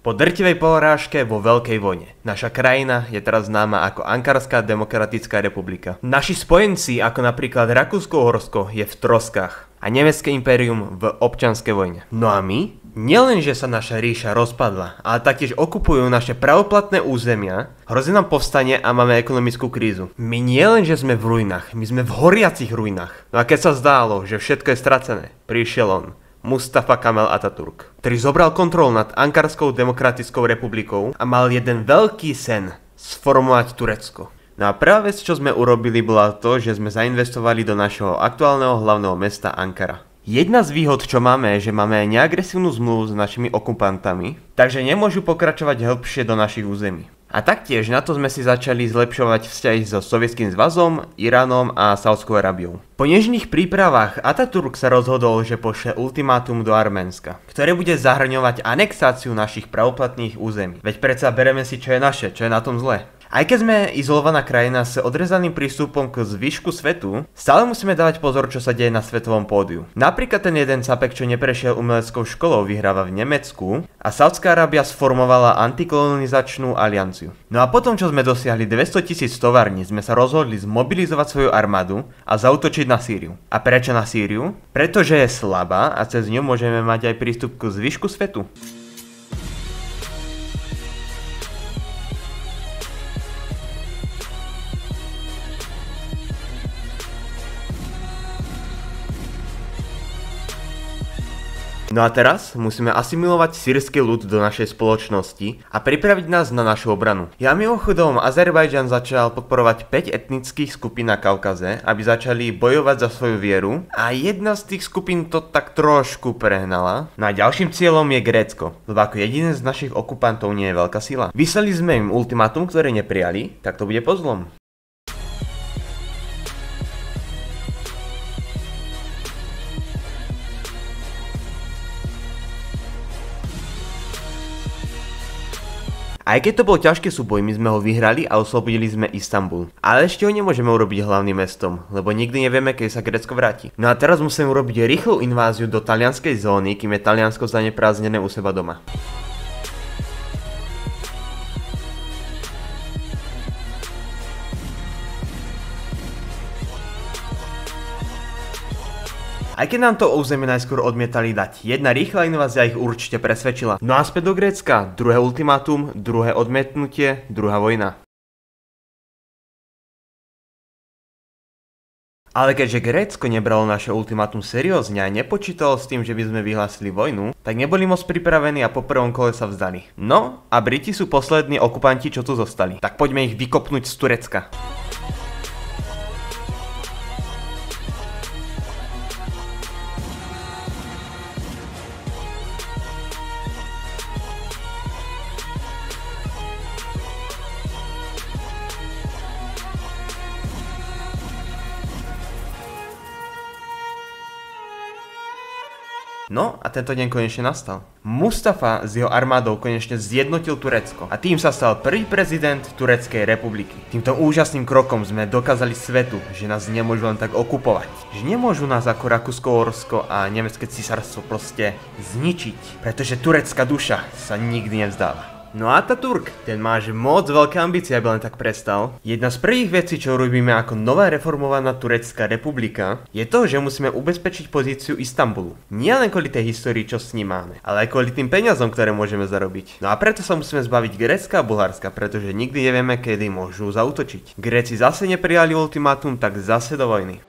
Po drtivej porážke vo Veľkej vojne. Naša krajina je teraz známa ako Ankarská demokratická republika. Naši spojenci, ako napríklad Rakúsko-Uhorsko, je v troskách a nemecké impérium v občianskej vojne. No a my? Nielenže sa naša ríša rozpadla, ale taktiež okupujú naše pravoplatné územia, hrozí nám povstanie a máme ekonomickú krízu. My nielenže sme v ruinách, my sme v horiacich ruinách. No a keď sa zdálo, že všetko je stracené, prišiel on. Mustafa Kemal Atatürk, ktorý zobral kontrolu nad Ankarskou demokratickou republikou a mal jeden veľký sen sformovať Turecko. No a prvá vec, čo sme urobili, bola to, že sme zainvestovali do našeho aktuálneho hlavného mesta Ankara. Jedna z výhod, čo máme, je, že máme neagresívnu zmluvu s našimi okupantami, takže nemôžu pokračovať hĺbšie do našich území. A taktiež na to sme si začali zlepšovať vzťahy so Sovietským zväzom, Iránom a Saudskou Arábiou. Po nežných prípravách Atatürk sa rozhodol, že pošle ultimátum do Arménska, ktoré bude zahŕňovať anexáciu našich pravoplatných území. Veď predsa bereme si, čo je naše, čo je na tom zlé. Aj keď sme izolovaná krajina s odrezaným prístupom k zvyšku svetu, stále musíme dávať pozor, čo sa deje na svetovom pódiu. Napríklad ten jeden capek, čo neprešiel umeleckou školou, vyhráva v Nemecku a Saudská Arábia sformovala antikolonizačnú alianciu. No a potom, čo sme dosiahli 200 000 tovární, sme sa rozhodli zmobilizovať svoju armádu a zaútočiť na Sýriu. A prečo na Sýriu? Pretože je slabá a cez ňu môžeme mať aj prístup k zvyšku svetu. No a teraz musíme asimilovať sýrsky ľud do našej spoločnosti a pripraviť nás na našu obranu. Ja mimochodom, Azerbajdžan začal podporovať 5 etnických skupín na Kaukaze, aby začali bojovať za svoju vieru a jedna z tých skupín to tak trošku prehnala. No a ďalším cieľom je Grécko, lebo ako jediný z našich okupantov nie je veľká sila. Vyslali sme im ultimátum, ktoré neprijali, tak to bude pozlom. Aj keď to bol ťažký súboj, my sme ho vyhrali a oslobodili sme Istanbul. Ale ešte ho nemôžeme urobiť hlavným mestom, lebo nikdy nevieme, keď sa Grécko vráti. No a teraz musíme urobiť rýchlu inváziu do talianskej zóny, kým je Taliansko zaneprázdnené u seba doma. Aj keď nám to územie najskôr odmietali dať, jedna rýchla invázia ich určite presvedčila. No a späť do Grécka, druhé ultimátum, druhé odmietnutie, druhá vojna. Ale keďže Grécko nebralo naše ultimátum seriózne a nepočítalo s tým, že by sme vyhlásili vojnu, tak neboli moc pripravení a po prvom kole sa vzdali. No a Briti sú poslední okupanti, čo tu zostali. Tak poďme ich vykopnúť z Turecka. No a tento deň konečne nastal. Mustafa s jeho armádou konečne zjednotil Turecko a tým sa stal prvý prezident Tureckej republiky. Týmto úžasným krokom sme dokázali svetu, že nás nemôžu len tak okupovať. Že nemôžu nás ako Rakúsko-Uhorsko a nemecké císarstvo proste zničiť, pretože turecká duša sa nikdy nevzdáva. No a Atatürk, ten má že moc veľké ambície, aby len tak prestal. Jedna z prvých vecí, čo robíme ako nová reformovaná Turecká republika, je to, že musíme ubezpečiť pozíciu Istanbulu. Nie len kvôli tej histórii, čo s ním máme, ale aj kvôli tým peniazom, ktoré môžeme zarobiť. No a preto sa musíme zbaviť Grécka a Bulharska, pretože nikdy nevieme, kedy môžu zaútočiť. Gréci zase neprijali ultimátum, tak zase do vojny.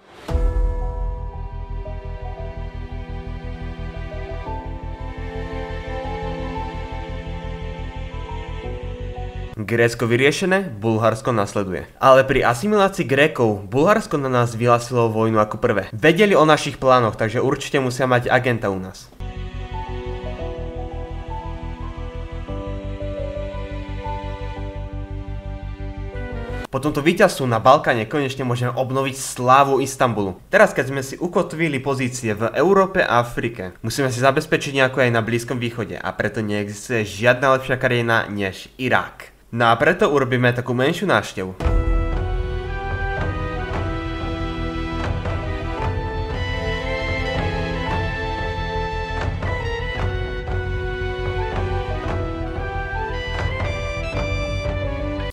Grécko vyriešené, Bulharsko nasleduje. Ale pri asimilácii Grékov, Bulharsko na nás vyhlásilo vojnu ako prvé. Vedeli o našich plánoch, takže určite musia mať agenta u nás. Po tomto víťazstvu na Balkáne konečne môžeme obnoviť slávu Istanbulu. Teraz, keď sme si ukotvili pozície v Európe a Afrike, musíme si zabezpečiť nejako aj na Blízkom východe a preto neexistuje žiadna lepšia krajina než Irak. No a preto urobíme takú menšiu návštevu.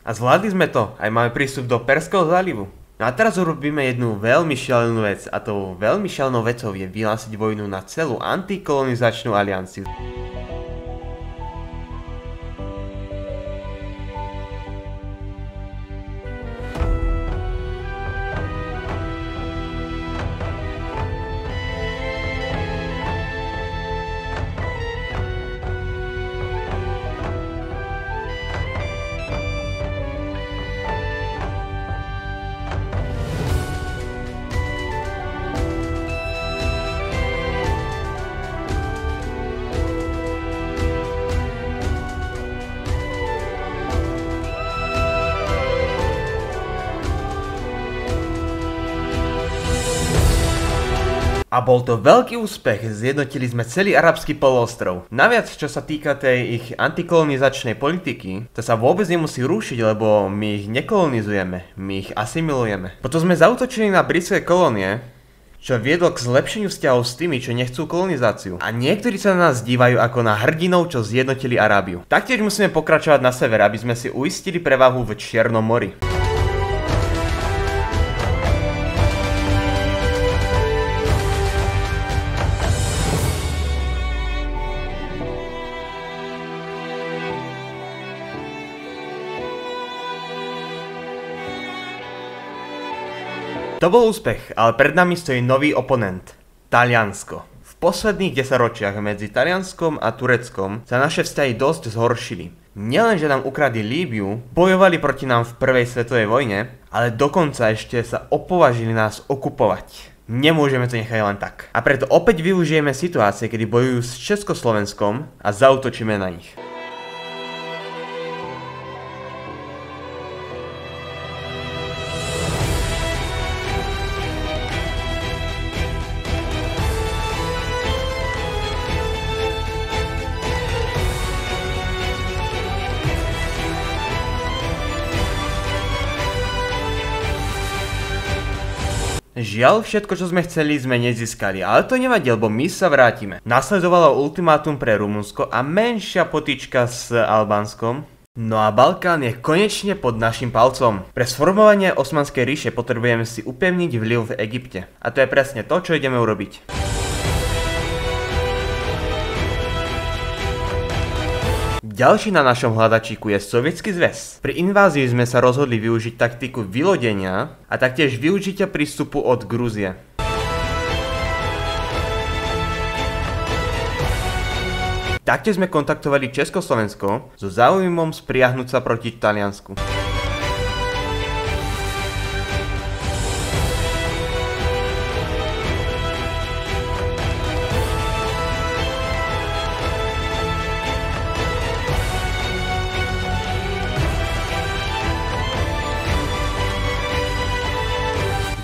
A zvládli sme to, aj máme prístup do Perského zálivu. No a teraz urobíme jednu veľmi šialenú vec a tou veľmi šialenou vecou je vyhlásiť vojnu na celú antikolonizačnú alianciu. A bol to veľký úspech, zjednotili sme celý arabský poloostrov. Naviac, čo sa týka tej ich antikolonizačnej politiky, to sa vôbec nemusí rušiť, lebo my ich nekolonizujeme, my ich asimilujeme. Potom sme zaútočili na britské kolónie, čo viedlo k zlepšeniu vzťahov s tými, čo nechcú kolonizáciu. A niektorí sa na nás dívajú ako na hrdinov, čo zjednotili Arábiu. Taktiež musíme pokračovať na sever, aby sme si uistili prevahu v Čiernom mori. To bol úspech, ale pred nami stojí nový oponent. Taliansko. V posledných 10 ročiach medzi Talianskom a Tureckom sa naše vzťahy dosť zhoršili. Nielenže nám ukradli Líbiu, bojovali proti nám v prvej svetovej vojne, ale dokonca ešte sa opovažili nás okupovať. Nemôžeme to nechať len tak. A preto opäť využijeme situácie, kedy bojujú s Československom a zaútočíme na nich. Žiaľ, všetko, čo sme chceli, sme nezískali, ale to nevadí, lebo my sa vrátime. Nasledovalo ultimátum pre Rumunsko a menšia potička s Albánskom. No a Balkán je konečne pod našim palcom. Pre sformovanie Osmanskej ríše potrebujeme si upevniť vplyv v Egypte. A to je presne to, čo ideme urobiť. Ďalší na našom hľadačíku je Sovietsky zväz. Pri invázii sme sa rozhodli využiť taktiku vylodenia a taktiež využitia prístupu od Grúzie. Taktiež sme kontaktovali Československo so záujmom spriahnuť sa proti Taliansku.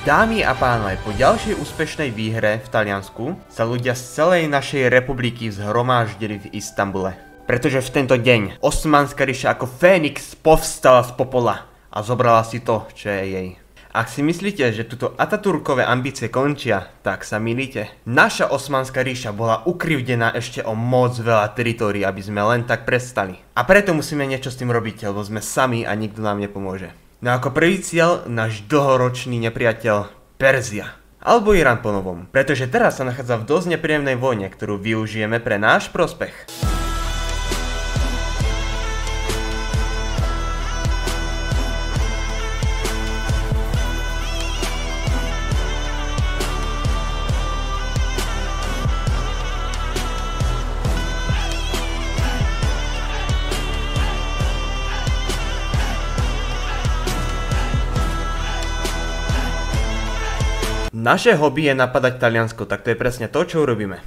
Dámy a pánové, po ďalšej úspešnej výhre v Taliansku sa ľudia z celej našej republiky zhromáždili v Istanbule. Pretože v tento deň Osmanská ríša ako Fénix povstala z popola a zobrala si to, čo je jej. Ak si myslíte, že tuto Ataturkové ambície končia, tak sa milíte. Naša Osmanská ríša bola ukrivdená ešte o moc veľa teritórií, aby sme len tak prestali. A preto musíme niečo s tým robiť, lebo sme sami a nikto nám nepomôže. No ako prvý cieľ, náš dlhoročný nepriateľ Perzia. Alebo Irán po novom. Pretože teraz sa nachádza v dosť nepríjemnej vojne, ktorú využijeme pre náš prospech. Naše hobby je napadať Taliansko, tak to je presne to, čo urobíme.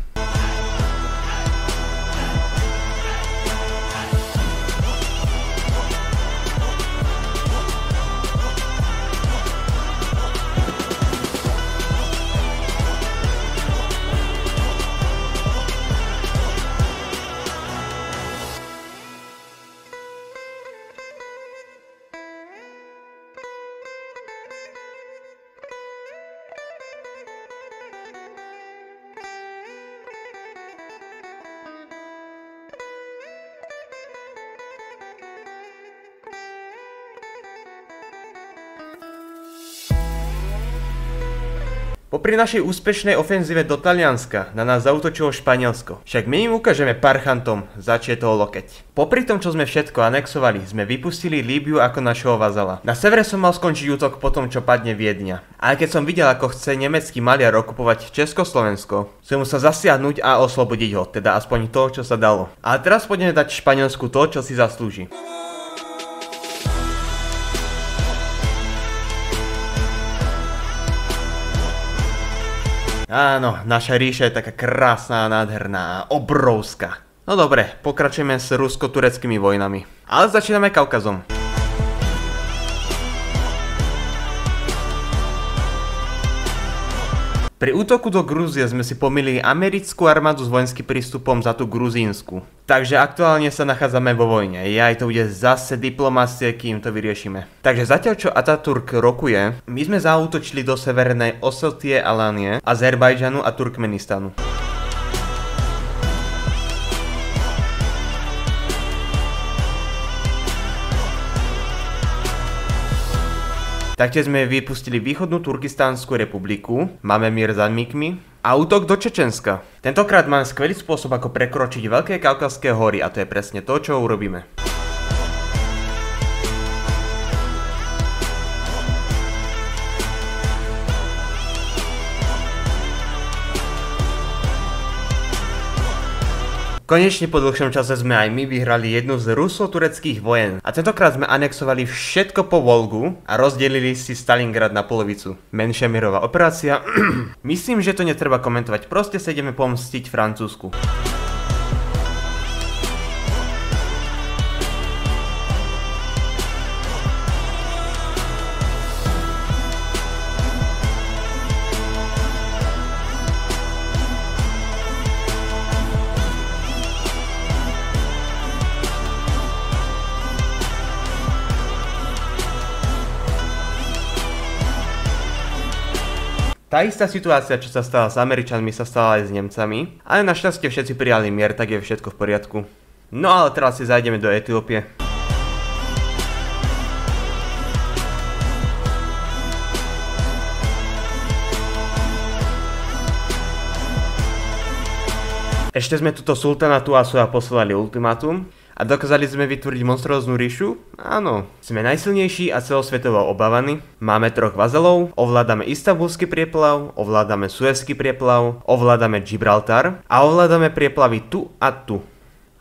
Popri našej úspešnej ofenzíve do Talianska na nás zaútočilo Španielsko. Však my im ukážeme parchantom, začietol lokeť. Popri tom, čo sme všetko anexovali, sme vypustili Líbiu ako našeho vazala. Na severe som mal skončiť útok po tom, čo padne Viedňa. A keď som videl, ako chce nemecký maliar okupovať Československo, som musel zasiahnuť a oslobodiť ho, teda aspoň to, čo sa dalo. A teraz poďme dať Španielsku to, čo si zaslúži. Áno, naša ríša je taká krásna, nádherná, obrovská. No dobre, pokračujeme s rusko-tureckými vojnami. Ale začíname Kaukazom. Pri útoku do Grúzie sme si pomýlili americkú armádu s vojenským prístupom za tú gruzínsku. Takže aktuálne sa nachádzame vo vojne. Aj to bude zase diplomácie, kým to vyriešime. Takže zatiaľ čo Ataturk rokuje, my sme zaútočili do severnej Osetie, Alanie, Azerbajdžanu a Turkmenistanu. Taktiež sme vypustili východnú Turkistánsku republiku, máme mier s Admikmi a útok do Čečenska. Tentokrát mám skvelý spôsob, ako prekročiť Veľké Kaukazské hory a to je presne to, čo urobíme. Konečne po dlhšom čase sme aj my vyhrali jednu z ruso-tureckých vojen. A tentokrát sme anexovali všetko po Volgu a rozdelili si Stalingrad na polovicu. Menšia mierová operácia. Myslím, že to netreba komentovať, proste sa ideme pomstiť Francúzsku. Tá istá situácia, čo sa stala s Američanmi, sa stala aj s Nemcami, ale našťastie všetci prijali mier, tak je všetko v poriadku. No ale teraz si zajdeme do Etiópie. Ešte sme túto sultána Tuasua poslali ultimátum a dokázali sme vytvoriť monstróznu ríšu? Áno. Sme najsilnejší a celosvetovo obávaní. Máme 3 vazalov, ovládame Istanbulský prieplav, ovládame Suezský prieplav, ovládame Gibraltar a ovládame prieplavy tu a tu.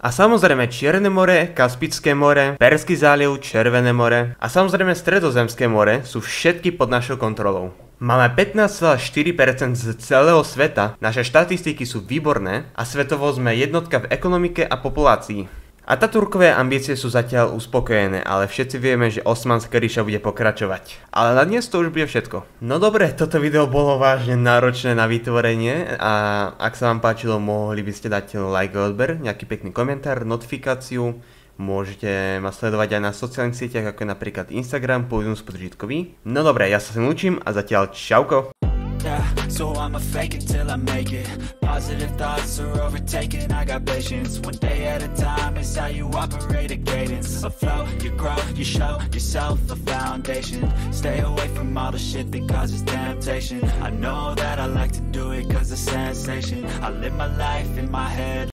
A samozrejme Čierne more, Kaspické more, Perský záliv, Červené more a samozrejme Stredozemské more sú všetky pod našou kontrolou. Máme 15,4% z celého sveta, naše štatistiky sú výborné a svetovo sme jednotka v ekonomike a populácii. Ataturkové ambície sú zatiaľ uspokojené, ale všetci vieme, že Osmanská ríša bude pokračovať. Ale na dnes to už bude všetko. No dobre, toto video bolo vážne náročné na vytvorenie a ak sa vám páčilo, mohli by ste dať like a odber, nejaký pekný komentár, notifikáciu. Môžete ma sledovať aj na sociálnych sieťach, ako je napríklad Instagram, Podium Podžitkový. No dobre, ja sa sem učím a zatiaľ čauko. Yeah, so I'ma fake it till I make it. Positive thoughts are overtaken, I got patience. One day at a time is how you operate a cadence. Afloat, you grow, you show yourself a foundation. Stay away from all the shit that causes temptation. I know that I like to do it cause it's sensation. I live my life in my head.